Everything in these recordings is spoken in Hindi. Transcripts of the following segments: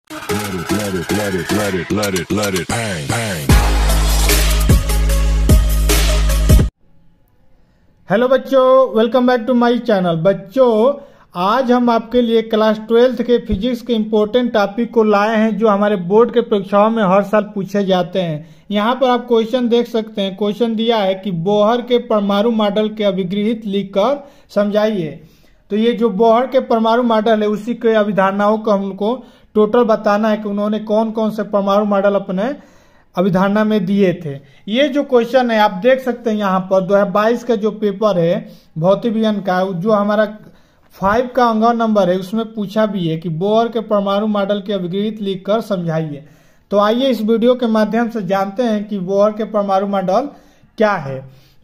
Let it bang, bang. Hello बच्चों, welcome back to my channel. बच्चों, आज हम आपके लिए क्लास 12th के फिजिक्स के इम्पोर्टेंट टॉपिक को लाए हैं जो हमारे बोर्ड के परीक्षाओं में हर साल पूछे जाते हैं। यहाँ पर आप क्वेश्चन देख सकते हैं। क्वेश्चन दिया है कि बोहर के परमाणु मॉडल के अभिगृहित लिखकर समझाइए। तो ये जो बोहर के परमाणु मॉडल है उसी के अभिधारणाओं को हमको टोटल बताना है कि उन्होंने कौन कौन से परमाणु मॉडल अपने अभिधारणा में दिए थे। ये जो क्वेश्चन है आप देख सकते हैं यहाँ पर 2022 का जो पेपर है भौतिक विज्ञान का, जो हमारा 5 का अंक नंबर है, उसमें पूछा भी है कि बोहर के परमाणु मॉडल के अभिगृहित लिखकर समझाइए। तो आइए इस वीडियो के माध्यम से जानते हैं कि बोहर के परमाणु मॉडल क्या है।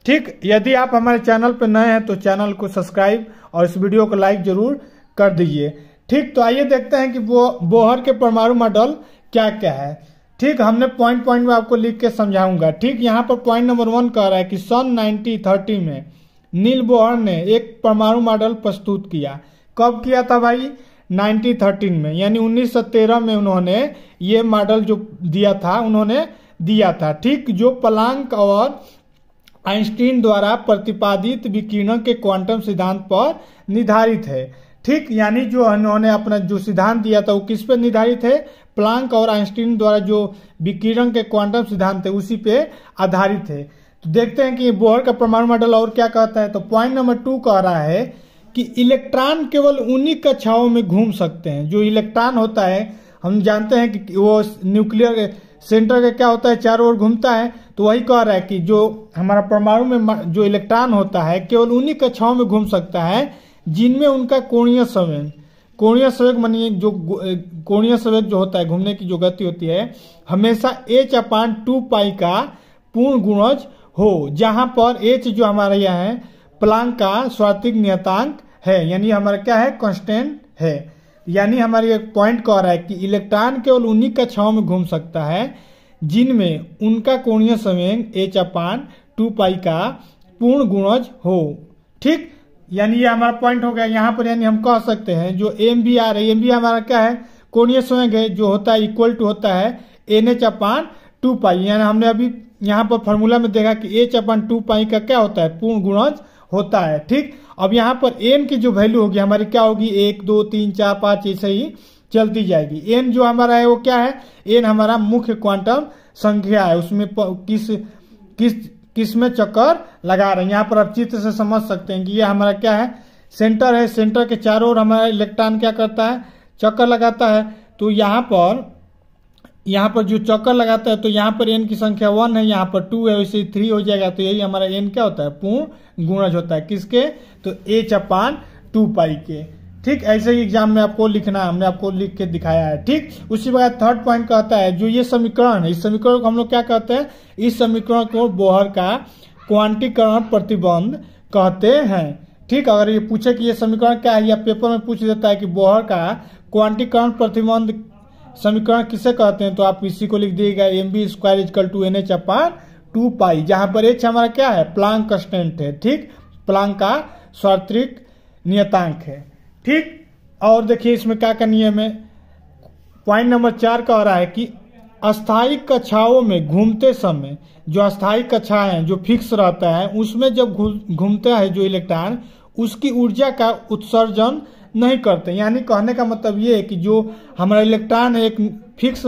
ठीक, यदि आप हमारे चैनल पर नए हैं तो चैनल को सब्सक्राइब और इस वीडियो को लाइक जरूर कर दीजिए। ठीक, तो आइए देखते हैं कि बोहर के परमाणु मॉडल क्या क्या है। ठीक, हमने पॉइंट पॉइंट में आपको लिख के समझाऊंगा। ठीक, यहाँ पर पॉइंट नंबर 1 कह रहा है कि सन 1930 में नील बोहर ने एक परमाणु मॉडल प्रस्तुत किया। कब किया था भाई? 1913 में, यानी 1913 में उन्होंने ये मॉडल जो दिया था उन्होंने दिया था। ठीक, जो प्लांक और आइंस्टीन द्वारा प्रतिपादित विकिरण के क्वांटम सिद्धांत पर निर्धारित है। ठीक, यानी जो उन्होंने अपना जो सिद्धांत दिया था वो किस पे निर्धारित है? प्लांक और आइंस्टीन द्वारा जो विकिरण के क्वांटम सिद्धांत है उसी पे आधारित है। तो देखते हैं कि बोहर का परमाणु मॉडल और क्या कहता है। तो पॉइंट नंबर 2 कह रहा है कि इलेक्ट्रॉन केवल उन्हीं कक्षाओं में घूम सकते हैं। जो इलेक्ट्रॉन होता है हम जानते हैं कि वो न्यूक्लियर सेंटर का क्या होता है, चारों ओर घूमता है। तो वही कह रहा है कि जो हमारा परमाणु में जो इलेक्ट्रॉन होता है केवल उन्हीं कक्षाओं में घूम सकता है जिनमें उनका कोणीय संवेग मानिए जो कोणीय संवेग जो होता है, घूमने की जो गति होती है, हमेशा h/2π का पूर्ण गुणज हो, जहां पर h जो हमारा यह है प्लांक का स्वार्थिक नियतांक है, यानी हमारा क्या है? कांस्टेंट है। यानी हमारे एक पॉइंट कह रहा है कि इलेक्ट्रॉन केवल उन्हीं कक्षाओं में घूम सकता है जिनमें उनका कोणीय संवेग h/2π का पूर्ण गुणज हो। ठीक, यानी ये हमारा पॉइंट हो गया यहाँ पर। यानी हम कह सकते हैं जो MBR है, MBR हमारा क्या है? कोणीय संवेग है, जो होता है इक्वल टू होता है NH/2π। यानी हमने अभी यहाँ पर फॉर्मूला में देखा कि h/2π का क्या होता है? पूर्ण गुणज होता है। ठीक, अब यहाँ पर n की जो वैल्यू होगी हमारी क्या होगी? 1 2 3 4 5 ऐसे ही चलती जाएगी। n जो हमारा है वो क्या है? n हमारा मुख्य क्वांटम संख्या है, उसमें किस में चक्कर लगा रहे हैं। यहाँ पर आप चित्र से समझ सकते हैं कि ये हमारा क्या है? सेंटर है। सेंटर के चारों ओर हमारा इलेक्ट्रॉन क्या करता है? चक्कर लगाता है। तो यहाँ पर जो चक्कर लगाता है तो यहाँ पर n की संख्या 1 है, यहाँ पर 2 है, वैसे 3 हो जाएगा। तो यही हमारा n क्या होता है? पूर्ण गुणज होता है। किसके? तो h/2π के। ठीक, ऐसे ही एग्जाम में आपको लिखना है, हमने आपको लिख के दिखाया है। ठीक, उसी बाद थर्ड पॉइंट कहता है जो ये समीकरण है, इस समीकरण को हम लोग क्या कहते हैं? इस समीकरण को बोहर का क्वांटीकरण प्रतिबंध कहते हैं। ठीक, अगर ये पूछे कि ये समीकरण क्या है या पेपर में पूछ देता है कि बोहर का क्वांटीकरण प्रतिबंध समीकरण किसे कहते हैं, तो आप इसी को लिख दिएगा mv² = NH/2π, जहां पर h हमारा क्या है? प्लांक कांस्टेंट है। ठीक, प्लांक का स्वार्थिक नियतांक है। ठीक, और देखिए इसमें क्या का नियम है। पॉइंट नंबर 4 कह रहा है कि अस्थायी कक्षाओं में घूमते समय, जो अस्थायी कक्षाएं हैं जो फिक्स रहता है, उसमें जब घूमता है जो इलेक्ट्रॉन, उसकी ऊर्जा का उत्सर्जन नहीं करते। यानी कहने का मतलब ये है कि जो हमारा इलेक्ट्रॉन है एक फिक्स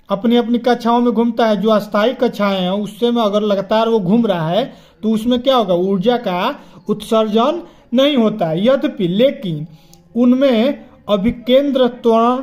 अपनी अपनी कक्षाओं में घूमता है। जो अस्थायी कक्षाएं हैं उससे में अगर लगातार वो घूम रहा है तो उसमें क्या होगा? ऊर्जा का उत्सर्जन नहीं होता है। यद्यपि लेकिन उनमें अभिकेंद्र त्वरण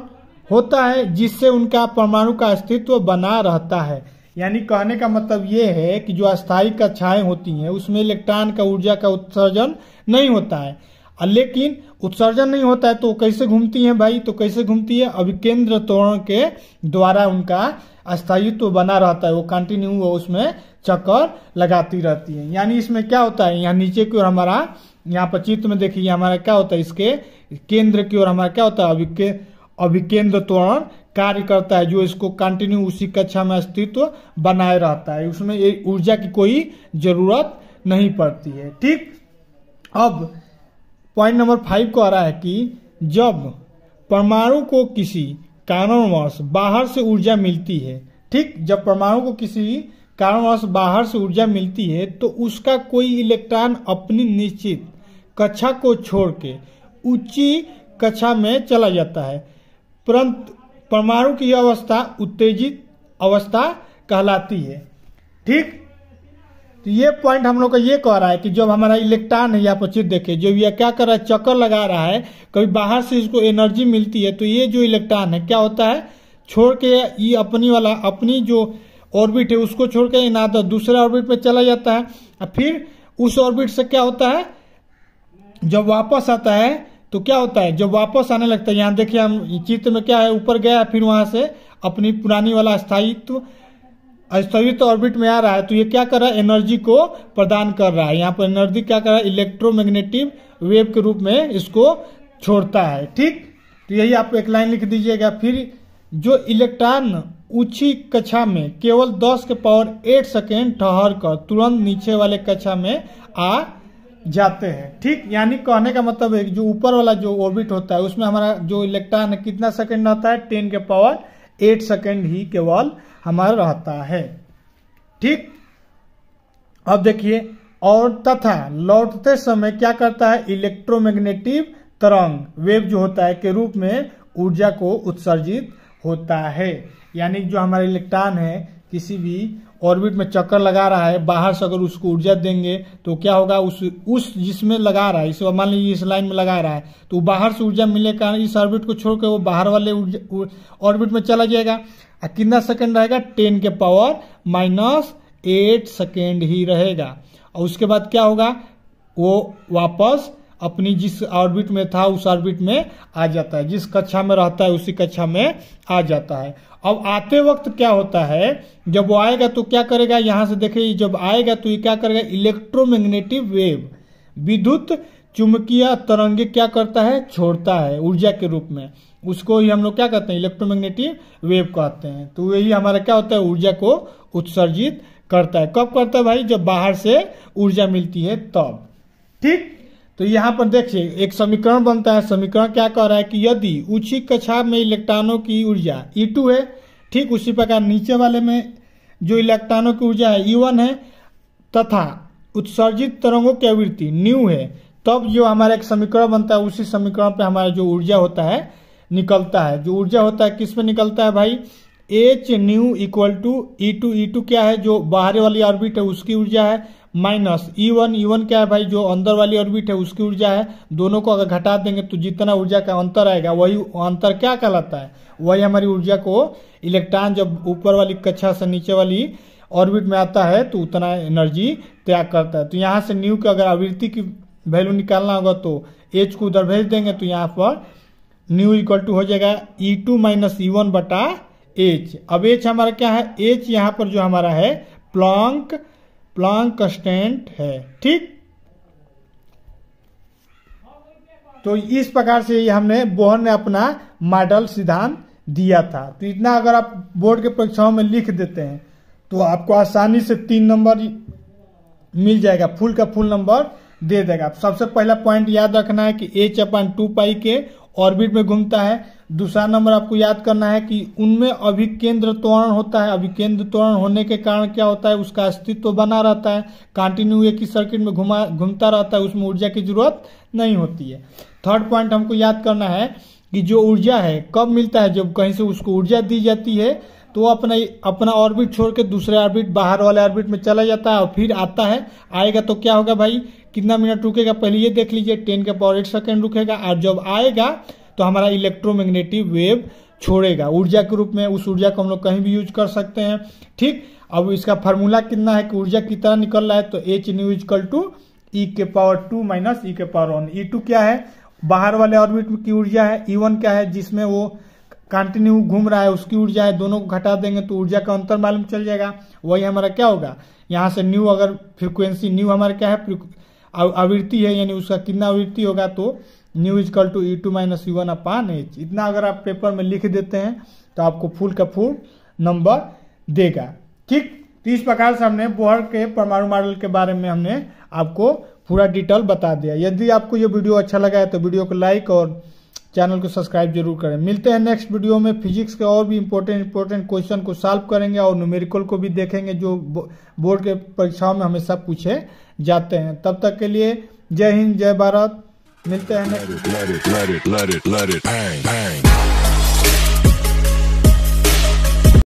होता है जिससे उनका परमाणु का अस्तित्व बना रहता है। यानी कहने का मतलब ये है कि जो अस्थायी कक्षाएं होती हैं उसमें इलेक्ट्रॉन का ऊर्जा का उत्सर्जन नहीं होता है, लेकिन उत्सर्जन नहीं होता है तो कैसे घूमती हैं भाई? तो कैसे घूमती है? अभिकेंद्र त्वरण के द्वारा उनका अस्थायित्व बना रहता है, वो कंटिन्यू वो उसमें चक्कर लगाती रहती है। यानी इसमें क्या होता है? यहाँ नीचे की ओर हमारा, यहाँ पर चित्र में देखिए हमारा क्या होता है? इसके केंद्र की ओर हमारा क्या होता है? अभिकेंद्र त्वरण कार्य करता है, जो इसको कंटिन्यू उसी कक्षा में अस्तित्व बनाए रहता है, उसमें ऊर्जा की कोई जरूरत नहीं पड़ती है। ठीक, अब पॉइंट नंबर 5 को आ रहा है कि जब परमाणु को किसी कारणवश बाहर से ऊर्जा मिलती है, ठीक, जब परमाणु को किसी कारणवश बाहर से ऊर्जा मिलती है तो उसका कोई इलेक्ट्रॉन अपनी निश्चित कक्षा को छोड़ के ऊंची कक्षा में चला जाता है, परंतु परमाणु की यह अवस्था उत्तेजित अवस्था कहलाती है। ठीक, तो ये पॉइंट हम लोग का ये कह रहा है कि जब हमारा इलेक्ट्रॉन है, यहाँ पर चित्र देखिए, जब यह क्या कर रहा है, चक्कर लगा रहा है, कभी बाहर से इसको एनर्जी मिलती है, तो ये जो इलेक्ट्रॉन है क्या होता है, छोड़ के ये अपनी जो ऑर्बिट है उसको छोड़ के इनादा दूसरे ऑर्बिट में चला जाता है, और फिर उस ऑर्बिट से क्या होता है, जब वापस आता है तो क्या होता है, जब वापस आने लगता है, यहाँ देखिए हम चित्र में क्या है, ऊपर गया फिर वहां से अपनी पुरानी वाला स्थायित्व ऑर्बिट में आ रहा है, तो ये क्या कर रहा है, एनर्जी को प्रदान कर रहा है। यहाँ पर एनर्जी क्या कर रहा है, इलेक्ट्रोमैग्नेटिक वेव के रूप में इसको छोड़ता है। ठीक, तो यही आप एक लाइन लिख दीजिएगा। फिर जो इलेक्ट्रॉन ऊंची कक्षा में केवल 10⁸ सेकेंड ठहर कर तुरंत नीचे वाले कक्षा में आ जाते हैं। ठीक, यानी कहने का मतलब है जो ऊपर वाला जो ऑर्बिट होता है उसमें हमारा जो इलेक्ट्रॉन है कितना सेकंड रहता है, 10⁸ सेकंड ही केवल हमारा रहता है। ठीक, अब देखिए, और तथा लौटते समय क्या करता है, इलेक्ट्रोमैग्नेटिक तरंग वेव जो होता है के रूप में ऊर्जा को उत्सर्जित होता है। यानी जो हमारा इलेक्ट्रॉन है किसी भी ऑर्बिट में चक्कर लगा रहा है, बाहर से अगर उसको ऊर्जा देंगे तो क्या होगा, उस जिसमें लगा रहा है, इसे मान लीजिए इस लाइन में लगा रहा है, तो बाहर से ऊर्जा मिलने के कारण इस ऑर्बिट को छोड़कर वो बाहर वाले ऑर्बिट में चला जाएगा। कितना सेकंड रहेगा, 10⁻⁻8 सेकेंड ही रहेगा, और उसके बाद क्या होगा, वो वापस अपनी जिस ऑर्बिट में था उस ऑर्बिट में आ जाता है, जिस कक्षा में रहता है उसी कक्षा में आ जाता है। अब आते वक्त क्या होता है, जब वो आएगा तो क्या करेगा, यहां से देखिए जब आएगा तो ये क्या करेगा, इलेक्ट्रोमैग्नेटिक वेव विद्युत चुंबकीय तरंगे क्या करता है, छोड़ता है ऊर्जा के रूप में, उसको ही हम लोग क्या कहते हैं, इलेक्ट्रोमैग्नेटिक वेव कहते हैं। तो यही हमारा क्या होता है, ऊर्जा को उत्सर्जित करता है। कब करता है भाई, जब बाहर से ऊर्जा मिलती है तब। ठीक, तो यहाँ पर देखिए एक समीकरण बनता है, समीकरण क्या कह रहा है कि यदि ऊंची कक्षा में इलेक्ट्रॉनों की ऊर्जा E2 है, ठीक उसी प्रकार नीचे वाले में जो इलेक्ट्रॉनों की ऊर्जा है E1 है, तथा उत्सर्जित तरंगों की आवृत्ति न्यू है, तब जो हमारा एक समीकरण बनता है, उसी समीकरण पे हमारा जो ऊर्जा होता है निकलता है। जो ऊर्जा होता है किस पे निकलता है भाई, H new equal to E2, E2 क्या है, जो बाहर वाली ऑर्बिट है उसकी ऊर्जा है, माइनस E1, E1 क्या है भाई, जो अंदर वाली ऑर्बिट है उसकी ऊर्जा है। दोनों को अगर घटा देंगे तो जितना ऊर्जा का अंतर आएगा वही अंतर क्या कहलाता है, वही हमारी ऊर्जा को, इलेक्ट्रॉन जब ऊपर वाली कक्षा से नीचे वाली ऑर्बिट में आता है तो उतना एनर्जी त्याग करता है। तो यहाँ से न्यू की अगर आवृत्ति की वैल्यू निकालना होगा तो H को उधर भेज देंगे, तो यहाँ पर न्यू इक्वल टू हो जाएगा E2 माइनस E1 बटा H। अब H हमारा क्या है, H यहाँ पर जो हमारा है प्लैंक कांस्टेंट है। ठीक, तो इस प्रकार से हमने बोहर ने अपना मॉडल सिद्धांत दिया था। तो इतना अगर आप बोर्ड के परीक्षाओं में लिख देते हैं तो आपको आसानी से 3 नंबर मिल जाएगा, फुल का फुल नंबर दे देगा। सबसे पहला पॉइंट याद रखना है कि H/2π के ऑर्बिट में घूमता है। दूसरा नंबर आपको याद करना है कि उनमें अभिकेंद्र त्वरण होता है, अभिकेंद्र त्वरण होने के कारण क्या होता है, उसका अस्तित्व बना रहता है, कंटिन्यू एक ही सर्किट में घूमता रहता है, उसमें ऊर्जा की जरूरत नहीं होती है। थर्ड पॉइंट हमको याद करना है कि जो ऊर्जा है कब मिलता है, जब कहीं से उसको ऊर्जा दी जाती है तो वो अपना ऑर्बिट छोड़ के दूसरे ऑर्बिट, बाहर वाले ऑर्बिट में चला जाता है और फिर आता है। आएगा तो क्या होगा भाई, कितना मिनट रुकेगा पहले ये देख लीजिए, 10⁸ सेकेंड रुकेगा, और जब आएगा तो हमारा इलेक्ट्रोमैग्नेटिक वेव छोड़ेगा ऊर्जा के रूप में। उस ऊर्जा को हम लोग कहीं भी यूज कर सकते हैं। ठीक, अब इसका फार्मूला कितना है कि ऊर्जा की तरह निकल रहा है, तो H new equal to E⁻² minus E⁻1। E2 क्या है, बाहर वाले ऑर्बिट की ऊर्जा है, E1 क्या है, जिसमें वो कंटिन्यू घूम रहा है उसकी ऊर्जा है। दोनों को घटा देंगे तो ऊर्जा का अंतर मालूम चल जाएगा, वही हमारा क्या होगा, यहाँ से न्यू, अगर फ्रीक्वेंसी न्यू हमारा क्या है, आवृत्ति है, यानी उसका कितना आवृत्ति होगा, तो new equal to E2 minus E1/H। इतना अगर आप पेपर में लिख देते हैं तो आपको फुल का फुल नंबर देगा। ठीक, तो इस प्रकार से हमने बोहर के परमाणु मॉडल के बारे में हमने आपको पूरा डिटेल बता दिया। यदि आपको ये वीडियो अच्छा लगा है तो वीडियो को लाइक और चैनल को सब्सक्राइब जरूर करें। मिलते हैं नेक्स्ट वीडियो में। फिजिक्स के और भी इंपॉर्टेंट क्वेश्चन को सॉल्व करेंगे और न्यूमेरिकल को भी देखेंगे जो बोर्ड के परीक्षाओं में हमेशा पूछे जाते हैं। तब तक के लिए जय हिंद, जय भारत। मिलते हैं let it bang, bang.